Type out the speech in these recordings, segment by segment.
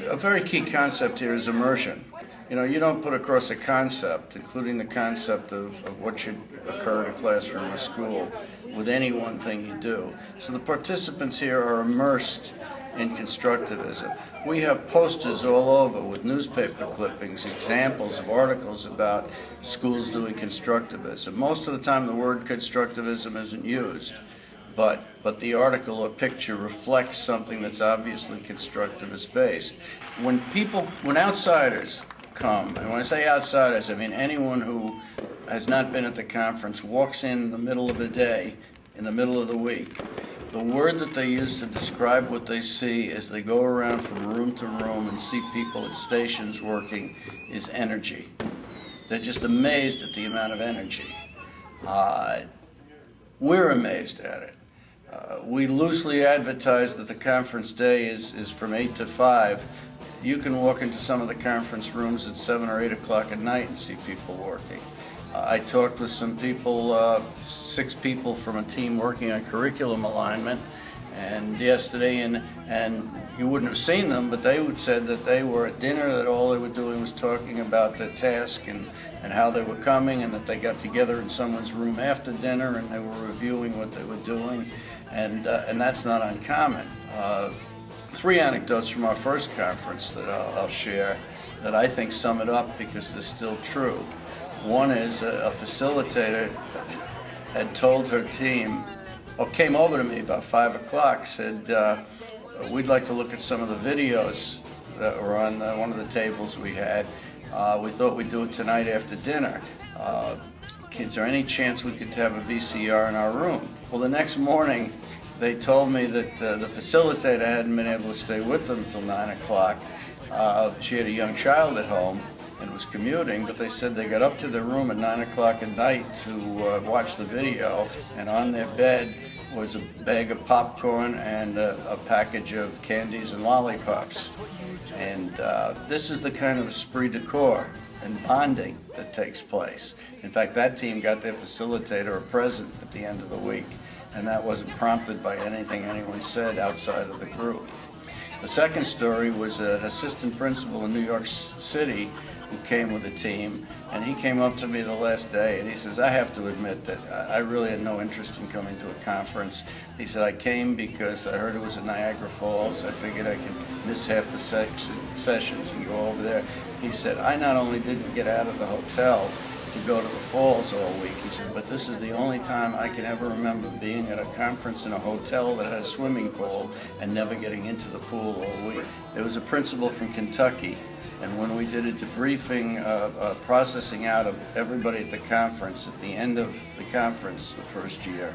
A very key concept here is immersion. You know, you don't put across a concept, including the concept of what should occur in a classroom or school, with any one thing you do. So the participants here are immersed in constructivism. We have posters all over with newspaper clippings, examples of articles about schools doing constructivism. Most of the time the word constructivism isn't used, but the article or picture reflects something that's obviously constructivist based. When outsiders come, and when I say outsiders, I mean anyone who has not been at the conference, walks in the middle of the day, in the middle of the week, the word that they use to describe what they see as they go around from room to room and see people at stations working is energy. They're just amazed at the amount of energy. We're amazed at it. We loosely advertise that the conference day is from 8 to 5. You can walk into some of the conference rooms at 7 or 8 o'clock at night and see people working. I talked with some people, 6 people from a team working on curriculum alignment, and yesterday, and you wouldn't have seen them, but they said that they were at dinner, that all they were doing was talking about their task and how they were coming, and that they got together in someone's room after dinner and they were reviewing what they were doing, and that's not uncommon. 3 anecdotes from our first conference that I'll share that I think sum it up because they're still true. One is a facilitator had told her team, or came over to me about 5 o'clock, said, we'd like to look at some of the videos that were on one of the tables we had. We thought we'd do it tonight after dinner. Is there any chance we could have a VCR in our room? Well, the next morning, they told me that the facilitator hadn't been able to stay with them until 9 o'clock. She had a young child at home and was commuting, but they said they got up to their room at 9 o'clock at night to watch the video, and on their bed was a bag of popcorn and a package of candies and lollipops. And this is the kind of esprit de corps and bonding that takes place. In fact, that team got their facilitator a present at the end of the week, and that wasn't prompted by anything anyone said outside of the group. The second story was an assistant principal in New York City who came with a team, and he came up to me the last day and he says, I have to admit that I really had no interest in coming to a conference. He said, I came because I heard it was at Niagara Falls. I figured I could miss half the sessions and go over there. He said, I not only didn't get out of the hotel to go to the falls all week, he said, but this is the only time I can ever remember being at a conference in a hotel that had a swimming pool and never getting into the pool all week. There was a principal from Kentucky, and when we did a debriefing, processing out of everybody at the conference, at the end of the conference the first year,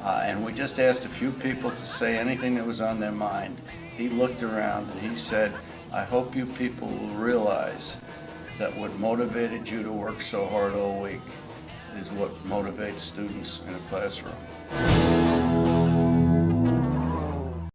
and we just asked a few people to say anything that was on their mind, he looked around and he said, I hope you people will realize that what motivated you to work so hard all week is what motivates students in a classroom.